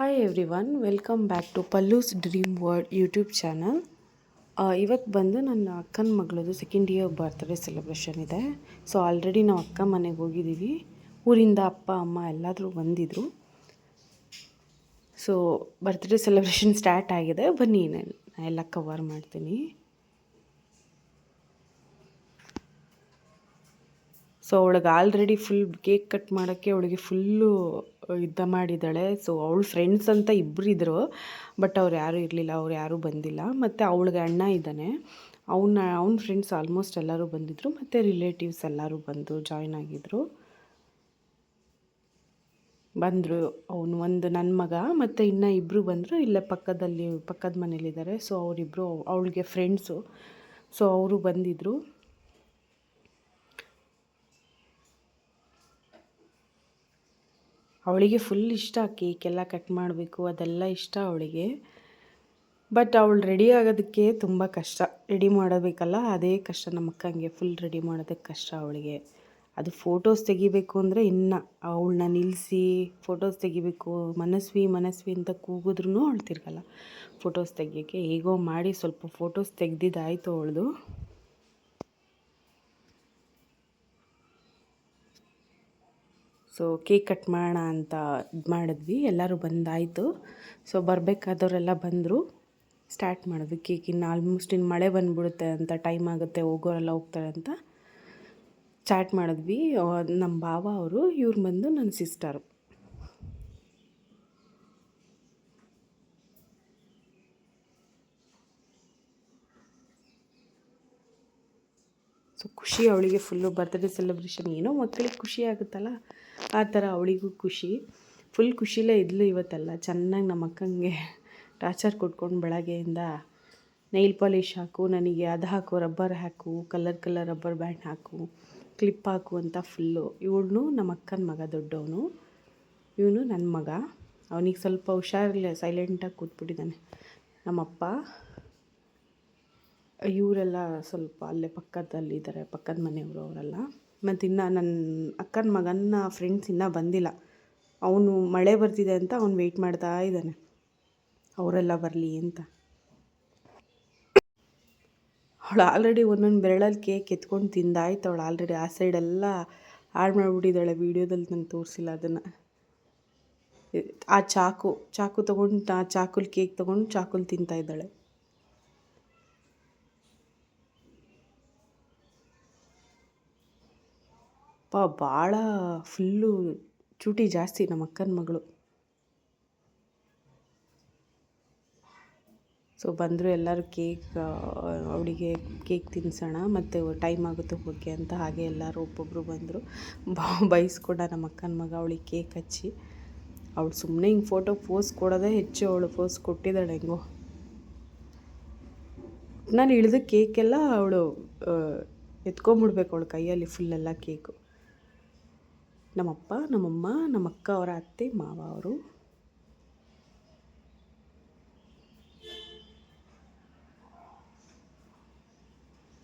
Hi everyone, welcome back to Pallu's dream world YouTube channel. ಇವತ್ತು ಬಂದು ನನ್ನ ಅಕ್ಕನ ಮಗಳದು ಸೆಕೆಂಡ್ ಇಯರ್ ಬರ್ತ್ಡೇ ಸೆಲೆಬ್ರೇಷನ್ ಇದೆ. ಸೊ ಆಲ್ರೆಡಿ ನಾವು ಅಕ್ಕ ಮನೆಗೆ ಹೋಗಿದ್ದೀವಿ. ಊರಿಂದ ಅಪ್ಪ ಅಮ್ಮ ಎಲ್ಲಾದರೂ ಬಂದಿದ್ದರು. ಸೊ ಬರ್ತ್ಡೇ ಸೆಲೆಬ್ರೇಷನ್ ಸ್ಟಾರ್ಟ್ ಆಗಿದೆ. ಬನ್ನಿ ನಾನು ಎಲ್ಲ ಕವರ್ ಮಾಡ್ತೀನಿ. ಸೊ ಅವಳಿಗೆ ಆಲ್ರೆಡಿ ಫುಲ್ ಕೇಕ್ ಕಟ್ ಮಾಡೋಕ್ಕೆ ಅವಳಿಗೆ ಫುಲ್ಲು ಯುದ್ಧ ಮಾಡಿದ್ದಾಳೆ. ಸೊ ಅವಳ ಫ್ರೆಂಡ್ಸ್ ಅಂತ ಇಬ್ಬರು ಇದ್ದರು, ಬಟ್ ಅವ್ರು ಯಾರೂ ಇರಲಿಲ್ಲ, ಅವ್ರು ಯಾರೂ ಬಂದಿಲ್ಲ. ಮತ್ತು ಅವಳಿಗೆ ಅಣ್ಣ ಇದ್ದಾನೆ, ಅವನ ಫ್ರೆಂಡ್ಸ್ ಆಲ್ಮೋಸ್ಟ್ ಎಲ್ಲರೂ ಬಂದಿದ್ದರು, ಮತ್ತು ರಿಲೇಟಿವ್ಸ್ ಎಲ್ಲರೂ ಬಂದು ಜಾಯ್ನ್ ಆಗಿದ್ದರು. ಅವನು ಒಂದು ನನ್ನ ಮಗ ಮತ್ತು ಇನ್ನೂ ಇಬ್ಬರು ಬಂದರು. ಇಲ್ಲೇ ಪಕ್ಕದ ಮನೇಲಿದ್ದಾರೆ. ಸೊ ಅವರಿಬ್ಬರು ಅವಳಿಗೆ ಫ್ರೆಂಡ್ಸು. ಸೊ ಅವರು ಬಂದಿದ್ದರು. ಅವಳಿಗೆ ಫುಲ್ ಇಷ್ಟ ಕೇಕೆಲ್ಲ ಕಟ್ ಮಾಡಬೇಕು, ಅದೆಲ್ಲ ಇಷ್ಟ ಅವಳಿಗೆ. ಬಟ್ ಅವಳು ರೆಡಿ ಆಗೋದಕ್ಕೆ ತುಂಬ ಕಷ್ಟ. ರೆಡಿ ಮಾಡಬೇಕಲ್ಲ, ಅದೇ ಕಷ್ಟ. ನಮ್ಮ ಅಕ್ಕಂಗೆ ಫುಲ್ ರೆಡಿ ಮಾಡೋದಕ್ಕೆ ಕಷ್ಟ ಅವಳಿಗೆ. ಅದು ಫೋಟೋಸ್ ತೆಗಿಬೇಕು ಅಂದರೆ ಇನ್ನು ಅವಳನ್ನ ನಿಲ್ಲಿಸಿ ಫೋಟೋಸ್ ತೆಗಿಬೇಕು. ಮನಸ್ವಿ ಅಂತ ಕೂಗಿದ್ರೂ ಅವಳು ತಿರ್ಗಲ್ಲ ಫೋಟೋಸ್ ತೆಗಿಯೋಕ್ಕೆ. ಹೇಗೋ ಮಾಡಿ ಸ್ವಲ್ಪ ಫೋಟೋಸ್ ತೆಗ್ದಿದ್ದಾಯಿತು ಅವಳದು. ಸೊ ಕೇಕ್ ಕಟ್ ಮಾಡೋಣ ಅಂತ ಇದು ಮಾಡಿದ್ವಿ, ಎಲ್ಲರೂ ಬಂದಾಯಿತು. ಸೊ ಬರಬೇಕಾದವರೆಲ್ಲ ಬಂದರು, ಸ್ಟಾರ್ಟ್ ಮಾಡಿದ್ವಿ ಕೇಕ್. ಇನ್ನು ಮಳೆ ಬಂದುಬಿಡುತ್ತೆ ಅಂತ, ಟೈಮ್ ಆಗುತ್ತೆ, ಹೋಗೋರೆಲ್ಲ ಹೋಗ್ತಾರೆ ಅಂತ ಸ್ಟಾರ್ಟ್ ಮಾಡಿದ್ವಿ. ನಮ್ಮ ಭಾವ ಅವರು, ಇವ್ರು ಬಂದು ನನ್ನ ಸಿಸ್ಟರು. ಸೊ ಖುಷಿ ಅವಳಿಗೆ ಫುಲ್ಲು. ಬರ್ತ್ಡೇ ಸೆಲೆಬ್ರೇಷನ್ ಏನೋ ಮಕ್ಕಳಿಗೆ ಖುಷಿ ಆಗುತ್ತಲ್ಲ, ಆ ಥರ ಅವಳಿಗೂ ಖುಷಿ. ಫುಲ್ ಖುಷಿಲೇ ಇದ್ಲು ಇವತ್ತೆಲ್ಲ. ಚೆನ್ನಾಗಿ ನಮ್ಮ ಅಕ್ಕಂಗೆ ಟಾರ್ಚರ್ ಕೊಟ್ಕೊಂಡು ಬೆಳಗ್ಗೆಯಿಂದ ನೈಲ್ ಪಾಲಿಷ್ ಹಾಕು, ನನಗೆ ಅದು ಹಾಕು, ರಬ್ಬರ್ ಹಾಕು, ಕಲರ್ ರಬ್ಬರ್ ಬ್ಯಾಂಡ್ ಹಾಕು, ಕ್ಲಿಪ್ ಹಾಕು ಅಂತ ಫುಲ್ಲು. ಇವಳು ನಮ್ಮ ಅಕ್ಕನ ಮಗ ದೊಡ್ಡವನು, ಇವನು ನನ್ನ ಮಗ. ಅವನಿಗೆ ಸ್ವಲ್ಪ ಹುಷಾರಿಲ್ಲ, ಸೈಲೆಂಟಾಗಿ ಕೂತ್ಬಿಟ್ಟಿದ್ದಾನೆ. ನಮ್ಮಪ್ಪ ಇವರೆಲ್ಲ ಸ್ವಲ್ಪ ಅಲ್ಲೇ ಪಕ್ಕದಲ್ಲಿದ್ದಾರೆ, ಪಕ್ಕದ ಮನೆಯವರು ಅವರೆಲ್ಲ. ಮತ್ತು ಇನ್ನು ನನ್ನ ಅಕ್ಕನ ಮಗನ ಫ್ರೆಂಡ್ಸ್ ಇನ್ನೂ ಬಂದಿಲ್ಲ. ಅವನು ಮಳೆ ಬರ್ತಿದೆ ಅಂತ ಅವ್ನು ವೆಯ್ಟ್ ಮಾಡ್ತಾ ಇದ್ದಾನೆ, ಅವರೆಲ್ಲ ಬರಲಿ ಅಂತ. ಅವಳು ಆಲ್ರೆಡಿ ಒಂದೊಂದು ಬೆರಳಲ್ಲಿ ಕೇಕ್ ಎತ್ಕೊಂಡು ತಿಂದಾಯ್ತು. ಅವಳು ಆಲ್ರೆಡಿ ಆ ಸೈಡೆಲ್ಲ ಹಾಳು ಮಾಡಿಬಿಟ್ಟಿದ್ದಾಳೆ. ವೀಡಿಯೋದಲ್ಲಿ ನಾನು ತೋರಿಸಿಲ್ಲ ಅದನ್ನು. ಆ ಚಾಕು ತೊಗೊಂಡು, ಆ ಚಾಕುಲಿ ಕೇಕ್ ತೊಗೊಂಡು ಚಾಕುಲಿ ತಿಂತಾಯಿದ್ದಾಳೆ. ಭಾಳ ಫುಲ್ಲು ಚೂಟಿ ಜಾಸ್ತಿ ನಮ್ಮ ಅಕ್ಕನ ಮಗಳು. ಸೊ ಬಂದರು ಎಲ್ಲರೂ. ಅವಳಿಗೆ ಕೇಕ್ ತಿನ್ನಿಸೋಣ, ಮತ್ತು ಟೈಮ್ ಆಗುತ್ತೆ ಹೋಗಿ ಅಂತ. ಹಾಗೆ ಎಲ್ಲರೂ ಒಬ್ಬೊಬ್ಬರು ಬಂದರು. ಬೈಸ್ಕೊಂಡ ನಮ್ಮ ಅಕ್ಕನ ಮಗ ಅವಳಿಗೆ ಕೇಕ್ ಹಚ್ಚಿ. ಅವಳು ಸುಮ್ಮನೆ ಹಿಂಗೆ ಫೋಟೋ ಪೋಸ್ ಕೊಡೋದೇ ಹೆಚ್ಚು. ಅವಳು ಪೋಸ್ ಕೊಟ್ಟಿದ್ದಾಳೆ ಹೆಂಗೋ. ನಾನು ಇಳಿದು ಕೇಕೆಲ್ಲ ಅವಳು ಎತ್ಕೊಂಬಿಡ್ಬೇಕು ಅವಳು ಕೈಯಲ್ಲಿ ಫುಲ್ಲೆಲ್ಲ ಕೇಕು. ನಮ್ಮಪ್ಪ, ನಮ್ಮಮ್ಮ, ನಮ್ಮ ಅಕ್ಕ ಅವರ ಅತ್ತೆ, ಮಾವ ಅವರು.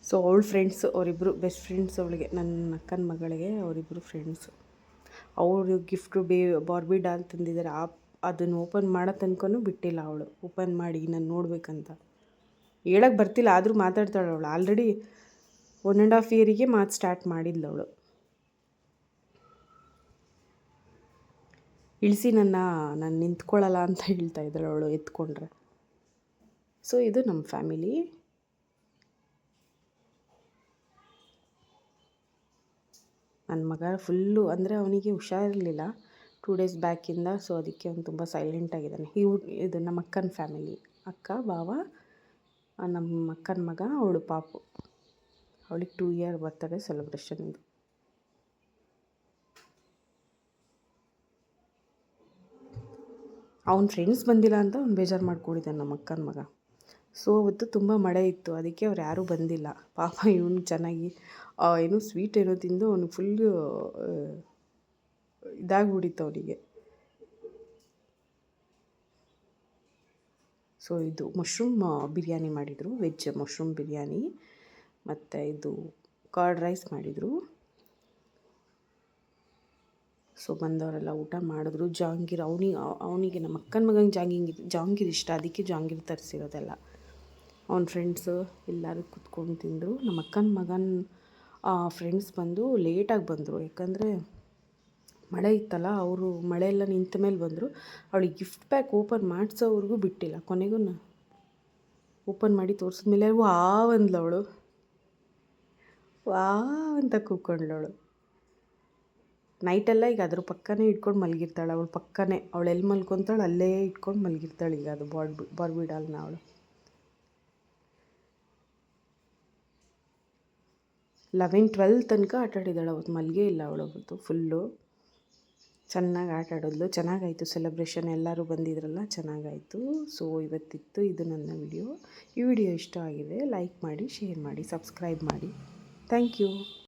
ಸೊ ಅವಳ ಫ್ರೆಂಡ್ಸು, ಅವರಿಬ್ಬರು ಬೆಸ್ಟ್ ಫ್ರೆಂಡ್ಸ್ ಅವಳಿಗೆ, ನನ್ನ ಅಕ್ಕನ ಮಗಳಿಗೆ ಅವರಿಬ್ಬರು ಫ್ರೆಂಡ್ಸು. ಅವರು ಗಿಫ್ಟು ಬಾರ್ಬಿ ಡಾಲ್ ತಂದಿದ್ದಾರೆ. ಅದನ್ನು ಓಪನ್ ಮಾಡೋ ತನಕನೂ ಬಿಟ್ಟಿಲ್ಲ ಅವಳು. ಓಪನ್ ಮಾಡಿ ನಾನು ನೋಡಬೇಕಂತ ಹೇಳಕ್ಕೆ ಬರ್ತಿಲ್ಲ, ಆದರೂ ಮಾತಾಡ್ತಾಳೆ ಅವಳು. ಆಲ್ರೆಡಿ 1.5 ಇಯರಿಗೆ ಮಾತು ಸ್ಟಾರ್ಟ್ ಮಾಡಿದ್ಲು ಅವಳು. ಇಳಿಸಿ ನಾನು ನಿಂತ್ಕೊಳ್ಳಲ್ಲ ಅಂತ ಹೇಳ್ತಾ ಇದ್ದಾಳೆ ಅವಳು ಎತ್ಕೊಂಡ್ರೆ. ಸೊ ಇದು ನಮ್ಮ ಫ್ಯಾಮಿಲಿ. ನನ್ನ ಮಗ ಫುಲ್ಲು, ಅಂದರೆ ಅವನಿಗೆ ಹುಷಾರಿರಲಿಲ್ಲ 2 ಡೇಸ್ ಬ್ಯಾಕಿಂದ. ಸೊ ಅದಕ್ಕೆ ಅವನು ತುಂಬ ಸೈಲೆಂಟಾಗಿದ್ದಾನೆ. ಇದು ನಮ್ಮ ಅಕ್ಕನ ಫ್ಯಾಮಿಲಿ, ಅಕ್ಕ, ಬಾವ, ನಮ್ಮ ಅಕ್ಕನ ಮಗ, ಅವಳು ಪಾಪು. ಅವಳಿಗೆ 2 ಇಯರ್ ಬರ್ತ್ಡೇ ಸೆಲೆಬ್ರೇಷನ್ ಇದು. ಅವ್ನ ಫ್ರೆಂಡ್ಸ್ ಬಂದಿಲ್ಲ ಅಂತ ಅವ್ನು ಬೇಜಾರು ಮಾಡ್ಕೊಂಡಿದ್ದಾನೆ ನಮ್ಮ ಅಕ್ಕನ ಮಗ. ಸೊ ಅವತ್ತು ತುಂಬ ಮಳೆ ಇತ್ತು, ಅದಕ್ಕೆ ಅವ್ರು ಯಾರೂ ಬಂದಿಲ್ಲ. ಪಾಪ ಇವನು ಚೆನ್ನಾಗಿ ಏನೋ ಸ್ವೀಟ್ ಏನೋ ತಿಂದು ಅವನು ಫುಲ್ಲು ಇದಾಗ್ಬಿಟ್ಟಿತ್ತು ಅವನಿಗೆ. ಸೊ ಇದು ಮಶ್ರೂಮ್ ಬಿರಿಯಾನಿ ಮಾಡಿದರು, ವೆಜ್ ಮಶ್ರೂಮ್ ಬಿರಿಯಾನಿ. ಮತ್ತು ಇದು ಕರ್ಡ್ ರೈಸ್ ಮಾಡಿದರು. ಸೊ ಬಂದವರೆಲ್ಲ ಊಟ ಮಾಡಿದ್ರು. ಜಾಂಗೀರ್ ಅವನಿಗೆ ನಮ್ಮ ಅಕ್ಕನ ಮಗಂಗೆ ಜಾಂಗೀರ್ ಇಷ್ಟ, ಅದಕ್ಕೆ ಜಾಂಗೀರ್ ತರಿಸಿರೋದೆಲ್ಲ. ಅವ್ನ ಫ್ರೆಂಡ್ಸು ಎಲ್ಲರೂ ಕುತ್ಕೊಂಡು ತಿಂದರು. ನಮ್ಮ ಅಕ್ಕನ ಮಗನ ಫ್ರೆಂಡ್ಸ್ ಬಂದು ಲೇಟಾಗಿ ಬಂದರು, ಯಾಕಂದರೆ ಮಳೆ ಇತ್ತಲ್ಲ. ಅವರು ಮಳೆ ಎಲ್ಲ ನಿಂತ ಮೇಲೆ ಬಂದರು. ಅವಳಿಗೆ ಗಿಫ್ಟ್ ಪ್ಯಾಕ್ ಓಪನ್ ಮಾಡಿಸೋವರೆಗೂ ಬಿಟ್ಟಿಲ್ಲ. ಕೊನೆಗೂ ಓಪನ್ ಮಾಡಿ ತೋರಿಸಿದ್ಮೇಲೆ ವಾವ್ ಅಂದ್ಲವಳು, ವಾವ್ ಅಂತ ಕೂತ್ಕೊಂಡ್ಲವಳು. ನೈಟೆಲ್ಲ ಈಗ ಅದ್ರ ಪಕ್ಕನೇ ಇಟ್ಕೊಂಡು ಮಲಗಿರ್ತಾಳೆ. ಅವಳು ಪಕ್ಕನೇ, ಅವಳು ಎಲ್ಲಿ ಮಲ್ಕೊತಾಳೆ ಅಲ್ಲೇ ಇಟ್ಕೊಂಡು ಮಲಗಿರ್ತಾಳೆ. ಈಗ ಅದು ಬಾರ್ಬಿ ಡಾಲ್ನ ಅವಳು 11-12 ತನಕ ಆಟಾಡಿದ್ದಾಳೆ. ಅವತ್ತು ಮಲಗೇ ಇಲ್ಲ ಅವತ್ತು ಫುಲ್ಲು. ಚೆನ್ನಾಗಿ ಆಟಾಡಿದ್ಲು. ಚೆನ್ನಾಗಾಯಿತು ಸೆಲೆಬ್ರೇಷನ್, ಎಲ್ಲರೂ ಬಂದಿದ್ರಲ್ಲ, ಚೆನ್ನಾಗಾಯಿತು. ಸೊ ಇವತ್ತಿತ್ತು ಇದು ನನ್ನ ವಿಡಿಯೋ. ಈ ವಿಡಿಯೋ ಇಷ್ಟ ಆಗಿದೆ ಲೈಕ್ ಮಾಡಿ, ಶೇರ್ ಮಾಡಿ, ಸಬ್ಸ್ಕ್ರೈಬ್ ಮಾಡಿ. Thank you.